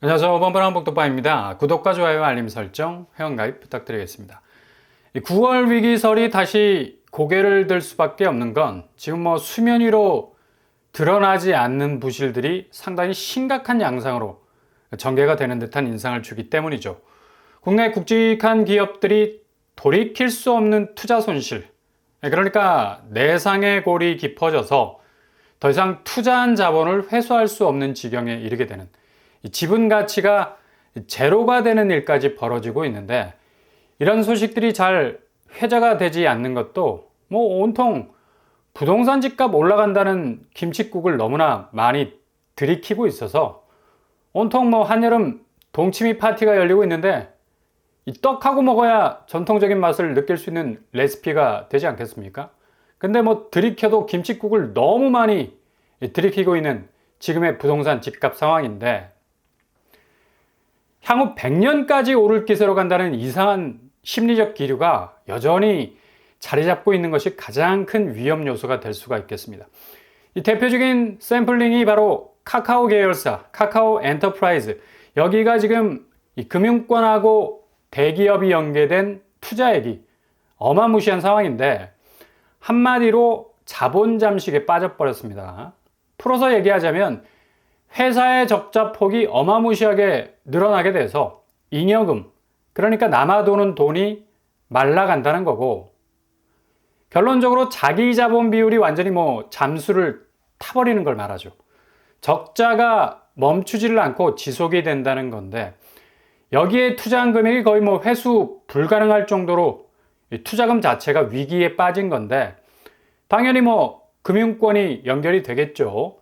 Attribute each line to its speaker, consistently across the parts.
Speaker 1: 안녕하세요. 번번한 복덕바입니다. 구독과 좋아요, 알림 설정, 회원가입 부탁드리겠습니다. 9월 위기설이 다시 고개를 들 수밖에 없는 건 지금 수면 위로 드러나지 않는 부실들이 상당히 심각한 양상으로 전개가 되는 듯한 인상을 주기 때문이죠. 국내 굵직한 기업들이 돌이킬 수 없는 투자 손실, 그러니까 내상의 골이 깊어져서 더 이상 투자한 자본을 회수할 수 없는 지경에 이르게 되는 지분 가치가 제로가 되는 일까지 벌어지고 있는데, 이런 소식들이 잘 회자가 되지 않는 것도 온통 부동산 집값 올라간다는 김칫국을 너무나 많이 들이키고 있어서 온통 한여름 동치미 파티가 열리고 있는데 이 떡하고 먹어야 전통적인 맛을 느낄 수 있는 레시피가 되지 않겠습니까? 근데 들이켜도 김칫국을 너무 많이 들이키고 있는 지금의 부동산 집값 상황인데, 향후 100년까지 오를 기세로 간다는 이상한 심리적 기류가 여전히 자리 잡고 있는 것이 가장 큰 위험 요소가 될 수가 있겠습니다. 이 대표적인 샘플링이 바로 카카오 계열사, 카카오 엔터프라이즈. 여기가 지금 이 금융권하고 대기업이 연계된 투자액이 어마무시한 상황인데, 한마디로 자본 잠식에 빠져버렸습니다. 풀어서 얘기하자면 회사의 적자 폭이 어마무시하게 늘어나게 돼서 잉여금, 그러니까 남아도는 돈이 말라간다는 거고, 결론적으로 자기 자본 비율이 완전히 잠수를 타버리는 걸 말하죠. 적자가 멈추지를 않고 지속이 된다는 건데, 여기에 투자한 금액이 거의 회수 불가능할 정도로 투자금 자체가 위기에 빠진 건데, 당연히 금융권이 연결이 되겠죠.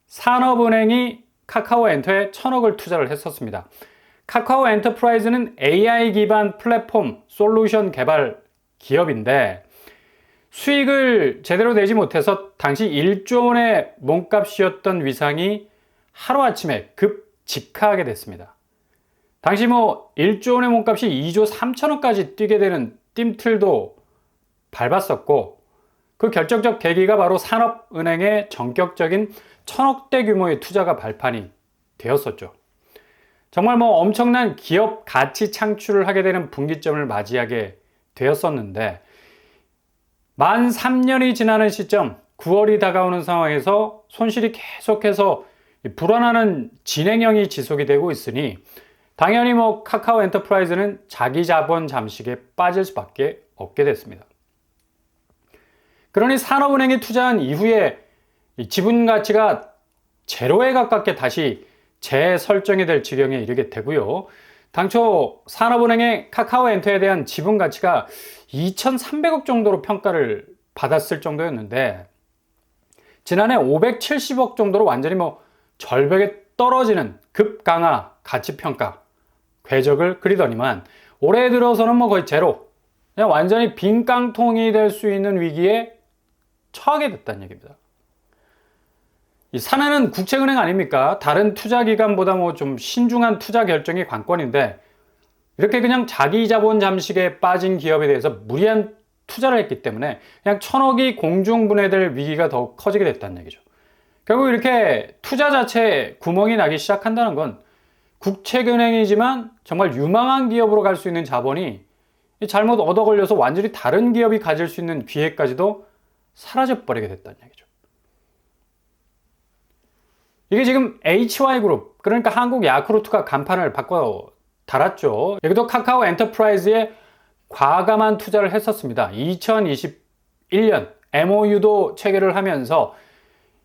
Speaker 1: 산업은행이 카카오 엔터에 1,000억을 투자를 했었습니다. 카카오 엔터프라이즈는 AI 기반 플랫폼 솔루션 개발 기업인데, 수익을 제대로 내지 못해서 당시 1조 원의 몸값이었던 위상이 하루아침에 급 직하하게 됐습니다. 당시 1조 원의 몸값이 2조 3천억까지 뛰게 되는 뜀틀도 밟았었고, 그 결정적 계기가 바로 산업은행의 전격적인 1,000억대 규모의 투자가 발판이 되었었죠. 정말 엄청난 기업 가치 창출을 하게 되는 분기점을 맞이하게 되었었는데, 만 3년이 지나는 시점, 9월이 다가오는 상황에서 손실이 계속해서 불어나는 진행형이 지속이 되고 있으니, 당연히 카카오 엔터프라이즈는 자기 자본 잠식에 빠질 수밖에 없게 됐습니다. 그러니 산업은행이 투자한 이후에 지분 가치가 제로에 가깝게 다시 재설정이 될 지경에 이르게 되고요. 당초 산업은행의 카카오 엔터에 대한 지분 가치가 2,300억 정도로 평가를 받았을 정도였는데, 지난해 570억 정도로 완전히 절벽에 떨어지는 급강하 가치평가 궤적을 그리더니만, 올해 들어서는 거의 제로, 그냥 완전히 빈 깡통이 될 수 있는 위기에 처하게 됐다는 얘기입니다. 이 사내는 국채은행 아닙니까? 다른 투자기관보다 좀 신중한 투자 결정이 관건인데, 이렇게 그냥 자기 자본 잠식에 빠진 기업에 대해서 무리한 투자를 했기 때문에 그냥 1,000억이 공중분해될 위기가 더 커지게 됐다는 얘기죠. 결국 이렇게 투자 자체에 구멍이 나기 시작한다는 건 국채은행이지만 정말 유망한 기업으로 갈 수 있는 자본이 잘못 얻어 걸려서 완전히 다른 기업이 가질 수 있는 기회까지도 사라져버리게 됐다는 얘기죠. 이게 지금 HY그룹, 그러니까 한국 야쿠르트가 간판을 바꿔 달았죠. 여기도 카카오 엔터프라이즈에 과감한 투자를 했었습니다. 2021년 MOU도 체결을 하면서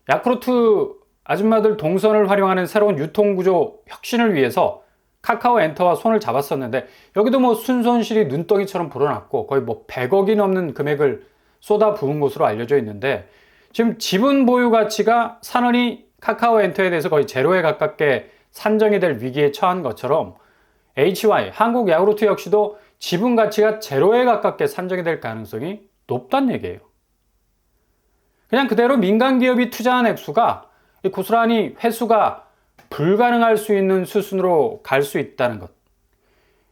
Speaker 1: 야쿠르트 아줌마들 동선을 활용하는 새로운 유통구조 혁신을 위해서 카카오 엔터와 손을 잡았었는데, 여기도 순손실이 눈덩이처럼 불어났고 거의 100억이 넘는 금액을 쏟아 부은 것으로 알려져 있는데, 지금 지분 보유 가치가 산원이 카카오 엔터에 대해서 거의 제로에 가깝게 산정이 될 위기에 처한 것처럼 HY, 한국 야쿠르트 역시도 지분 가치가 제로에 가깝게 산정이 될 가능성이 높다는 얘기예요. 그냥 그대로 민간 기업이 투자한 액수가 고스란히 회수가 불가능할 수 있는 수순으로 갈 수 있다는 것.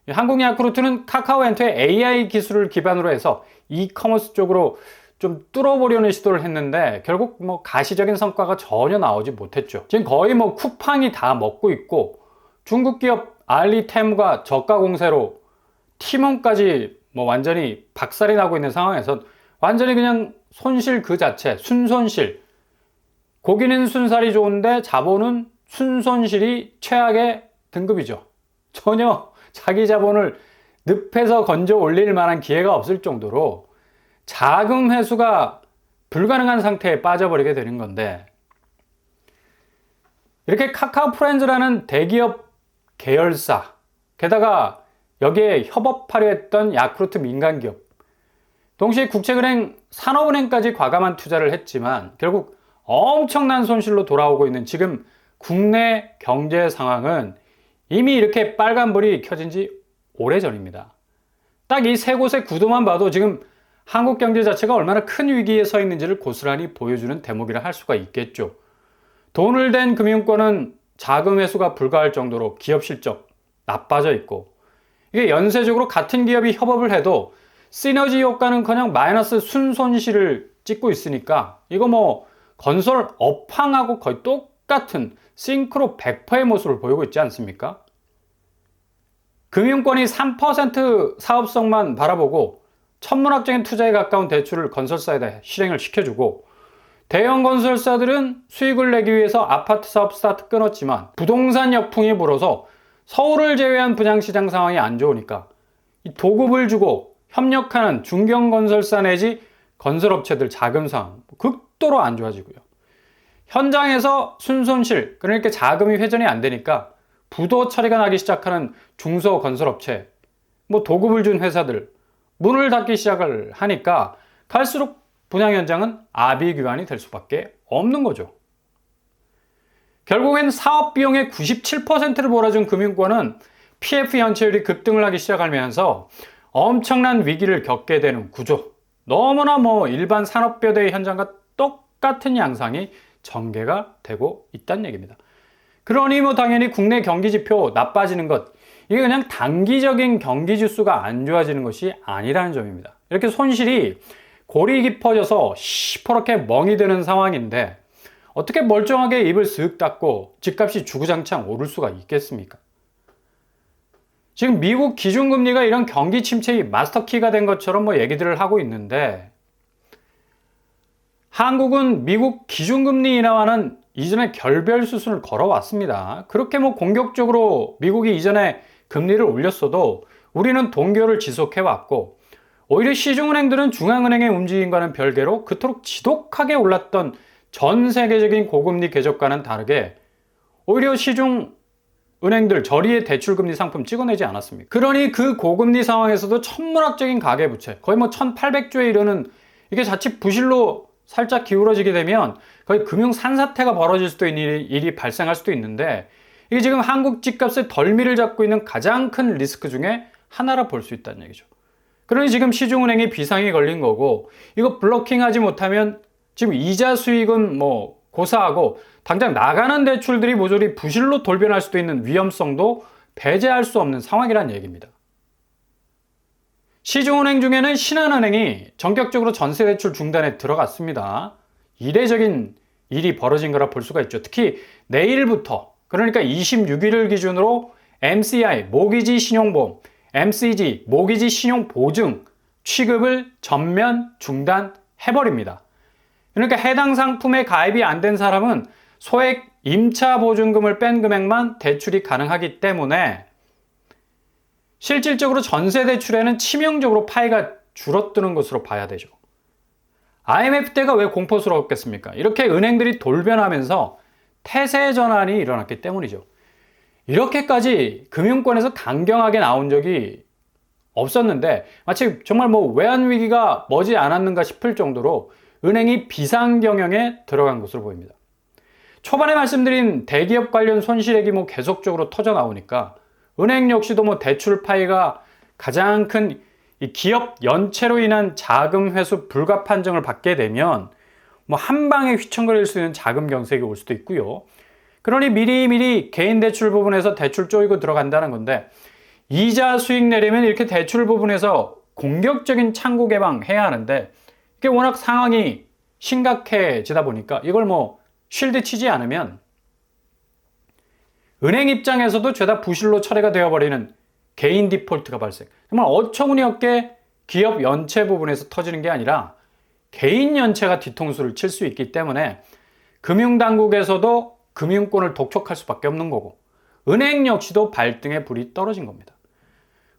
Speaker 1: 한국 야쿠르트는 카카오 엔터의 AI 기술을 기반으로 해서 이커머스 쪽으로 좀 뚫어보려는 시도를 했는데, 결국 가시적인 성과가 전혀 나오지 못했죠. 지금 거의 쿠팡이 다 먹고 있고, 중국 기업 알리테무가 저가 공세로 티몬까지 뭐 완전히 박살이 나고 있는 상황에서 완전히 그냥 손실 그 자체, 순손실. 고기는 순살이 좋은데 자본은 순손실이 최악의 등급이죠. 전혀 자기 자본을 늪에서 건져 올릴 만한 기회가 없을 정도로 자금 회수가 불가능한 상태에 빠져버리게 되는 건데, 이렇게 카카오 프렌즈라는 대기업 계열사, 게다가 여기에 협업하려 했던 야쿠르트 민간기업, 동시에 국책은행, 산업은행까지 과감한 투자를 했지만 결국 엄청난 손실로 돌아오고 있는 지금 국내 경제 상황은 이미 이렇게 빨간불이 켜진 지 오래전입니다. 딱 이 세 곳의 구도만 봐도 지금 한국 경제 자체가 얼마나 큰 위기에 서 있는지를 고스란히 보여주는 대목이라 할 수가 있겠죠. 돈을 댄 금융권은 자금 회수가 불가할 정도로 기업 실적 나빠져 있고, 이게 연쇄적으로 같은 기업이 협업을 해도 시너지 효과는커녕 마이너스 순손실을 찍고 있으니까 이거 뭐 건설 업황하고 거의 똑같은 싱크로 100%의 모습을 보이고 있지 않습니까? 금융권이 3% 사업성만 바라보고 천문학적인 투자에 가까운 대출을 건설사에다 실행을 시켜주고, 대형 건설사들은 수익을 내기 위해서 아파트 사업 스타트 끊었지만 부동산 역풍이 불어서 서울을 제외한 분양시장 상황이 안 좋으니까 이 도급을 주고 협력하는 중견건설사 내지 건설업체들 자금 상황 극도로 안 좋아지고요. 현장에서 순손실, 그러니까 자금이 회전이 안 되니까 부도 처리가 나기 시작하는 중소건설업체, 뭐 도급을 준 회사들 문을 닫기 시작을 하니까 갈수록 분양 현장은 아비규환이 될 수밖에 없는 거죠. 결국엔 사업 비용의 97%를 몰아준 금융권은 PF 연체율이 급등을 하기 시작하면서 엄청난 위기를 겪게 되는 구조. 너무나 뭐 일반 산업뼈대의 현장과 똑같은 양상이 전개가 되고 있다는 얘기입니다. 그러니 뭐 당연히 국내 경기 지표 나빠지는 것, 이게 그냥 단기적인 경기 지수가 안 좋아지는 것이 아니라는 점입니다. 이렇게 손실이 골이 깊어져서 시퍼렇게 멍이 드는 상황인데 어떻게 멀쩡하게 입을 쓱 닫고 집값이 주구장창 오를 수가 있겠습니까? 지금 미국 기준금리가 이런 경기 침체의 마스터키가 된 것처럼 뭐 얘기들을 하고 있는데, 한국은 미국 기준금리 인하와는 이전에 결별 수순을 걸어왔습니다. 그렇게 뭐 공격적으로 미국이 이전에 금리를 올렸어도 우리는 동결을 지속해왔고, 오히려 시중은행들은 중앙은행의 움직임과는 별개로 그토록 지독하게 올랐던 전 세계적인 고금리 궤적과는 다르게 오히려 시중은행들 저리의 대출금리 상품 찍어내지 않았습니까? 그러니 그 고금리 상황에서도 천문학적인 가계부채, 거의 뭐 1800조에 이르는, 이게 자칫 부실로 살짝 기울어지게 되면 거의 금융 산사태가 벌어질 수도 있는 일이 발생할 수도 있는데, 이게 지금 한국 집값의 덜미를 잡고 있는 가장 큰 리스크 중에 하나라 볼 수 있다는 얘기죠. 그러니 지금 시중은행이 비상이 걸린 거고, 이거 블로킹하지 못하면 지금 이자 수익은 뭐 고사하고 당장 나가는 대출들이 모조리 부실로 돌변할 수도 있는 위험성도 배제할 수 없는 상황이라는 얘기입니다. 시중은행 중에는 신한은행이 전격적으로 전세대출 중단에 들어갔습니다. 이례적인 일이 벌어진 거라 볼 수가 있죠. 특히 내일부터, 그러니까 26일을 기준으로 MCI, 모기지 신용보험, MCG, 모기지 신용보증 취급을 전면 중단해버립니다. 그러니까 해당 상품에 가입이 안 된 사람은 소액 임차 보증금을 뺀 금액만 대출이 가능하기 때문에 실질적으로 전세 대출에는 치명적으로 파이가 줄어드는 것으로 봐야 되죠. IMF 때가 왜 공포스러웠겠습니까? 이렇게 은행들이 돌변하면서 태세 전환이 일어났기 때문이죠. 이렇게까지 금융권에서 강경하게 나온 적이 없었는데 마치 정말 뭐 외환위기가 머지 않았는가 싶을 정도로 은행이 비상경영에 들어간 것으로 보입니다. 초반에 말씀드린 대기업 관련 손실액이 뭐 계속적으로 터져 나오니까 은행 역시도 뭐 대출 파이가 가장 큰 이 기업 연체로 인한 자금 회수 불가 판정을 받게 되면 뭐 한 방에 휘청거릴 수 있는 자금 경색이 올 수도 있고요. 그러니 미리미리 개인 대출 부분에서 대출 쪼이고 들어간다는 건데, 이자 수익 내려면 이렇게 대출 부분에서 공격적인 창구 개방해야 하는데 이게 워낙 상황이 심각해지다 보니까 이걸 뭐 쉴드 치지 않으면 은행 입장에서도 죄다 부실로 처리가 되어버리는 개인 디폴트가 발생. 정말 어처구니없게 기업 연체 부분에서 터지는 게 아니라 개인 연체가 뒤통수를 칠 수 있기 때문에 금융당국에서도 금융권을 독촉할 수밖에 없는 거고, 은행 역시도 발등에 불이 떨어진 겁니다.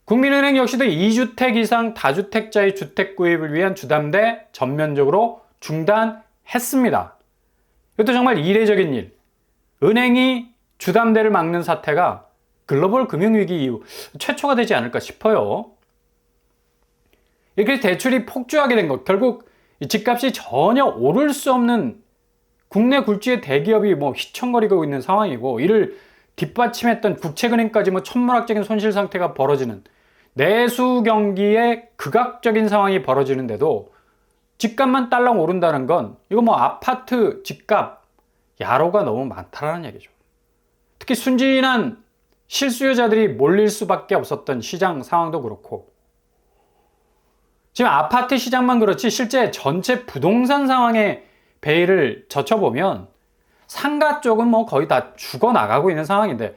Speaker 1: 국민은행 역시도 2주택 이상 다주택자의 주택 구입을 위한 주담대 전면적으로 중단했습니다. 이것도 정말 이례적인 일. 은행이 주담대를 막는 사태가 글로벌 금융위기 이후 최초가 되지 않을까 싶어요. 이렇게 대출이 폭주하게 된 것, 결국 집값이 전혀 오를 수 없는 국내 굴지의 대기업이 휘청거리고 있는 상황이고, 이를 뒷받침했던 국책은행까지 천문학적인 손실 상태가 벌어지는 내수 경기에 극악적인 상황이 벌어지는데도 집값만 딸랑 오른다는 건 이거 아파트 집값 야로가 너무 많다라는 얘기죠. 특히 순진한 실수요자들이 몰릴 수밖에 없었던 시장 상황도 그렇고, 지금 아파트 시장만 그렇지 실제 전체 부동산 상황의 베일을 젖혀보면 상가 쪽은 거의 다 죽어나가고 있는 상황인데,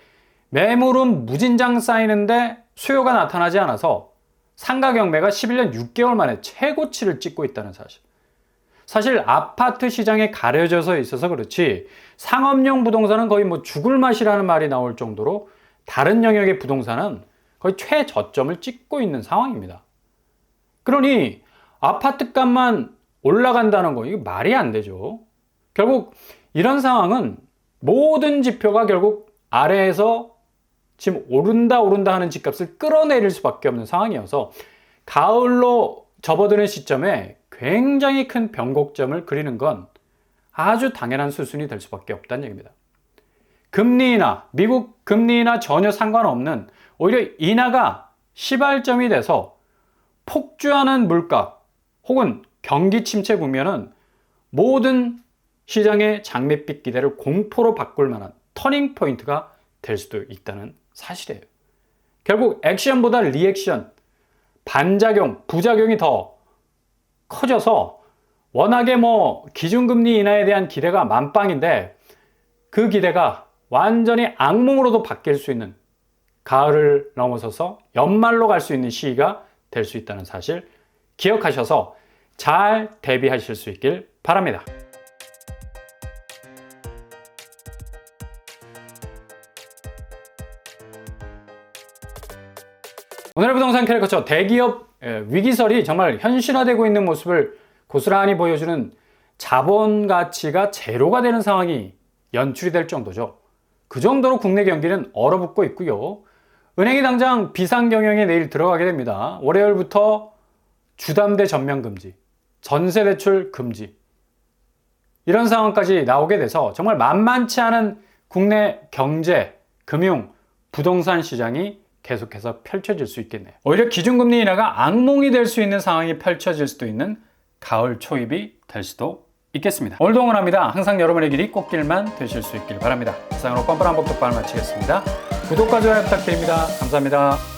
Speaker 1: 매물은 무진장 쌓이는데 수요가 나타나지 않아서 상가 경매가 11년 6개월 만에 최고치를 찍고 있다는 사실. 사실 아파트 시장에 가려져서 있어서 그렇지 상업용 부동산은 거의 죽을 맛이라는 말이 나올 정도로 다른 영역의 부동산은 거의 최저점을 찍고 있는 상황입니다. 그러니 아파트 값만 올라간다는 거, 이게 말이 안 되죠. 결국 이런 상황은 모든 지표가 결국 아래에서 지금 오른다 하는 집값을 끌어내릴 수밖에 없는 상황이어서 가을로 접어드는 시점에 굉장히 큰 변곡점을 그리는 건 아주 당연한 수순이 될 수밖에 없다는 얘기입니다. 금리 인하, 미국 금리 인하 전혀 상관없는 오히려 인하가 시발점이 돼서 폭주하는 물가 혹은 경기 침체 국면은 모든 시장의 장밋빛 기대를 공포로 바꿀 만한 터닝 포인트가 될 수도 있다는 사실이에요. 결국 액션보다 리액션, 반작용, 부작용이 더 커져서 워낙에 기준금리 인하에 대한 기대가 만빵인데 그 기대가 완전히 악몽으로도 바뀔 수 있는, 가을을 넘어서서 연말로 갈 수 있는 시기가 될 수 있다는 사실 기억하셔서 잘 대비하실 수 있길 바랍니다. 오늘의 부동산 캐릭터처 대기업 위기설이 정말 현실화되고 있는 모습을 고스란히 보여주는 자본 가치가 제로가 되는 상황이 연출이 될 정도죠. 그 정도로 국내 경기는 얼어붙고 있고요. 은행이 당장 비상경영에 내일 들어가게 됩니다. 월요일부터 주담대 전면 금지, 전세 대출 금지, 이런 상황까지 나오게 돼서 정말 만만치 않은 국내 경제, 금융, 부동산 시장이 계속해서 펼쳐질 수 있겠네요. 오히려 기준금리 인하가 악몽이 될 수 있는 상황이 펼쳐질 수도 있는 가을 초입이 될 수도 있겠습니다. 오늘도 응원합니다. 항상 여러분의 길이 꽃길만 되실 수 있길 바랍니다. 이상으로 뻔뻔한 법독방을 마치겠습니다. 구독과 좋아요 부탁드립니다. 감사합니다.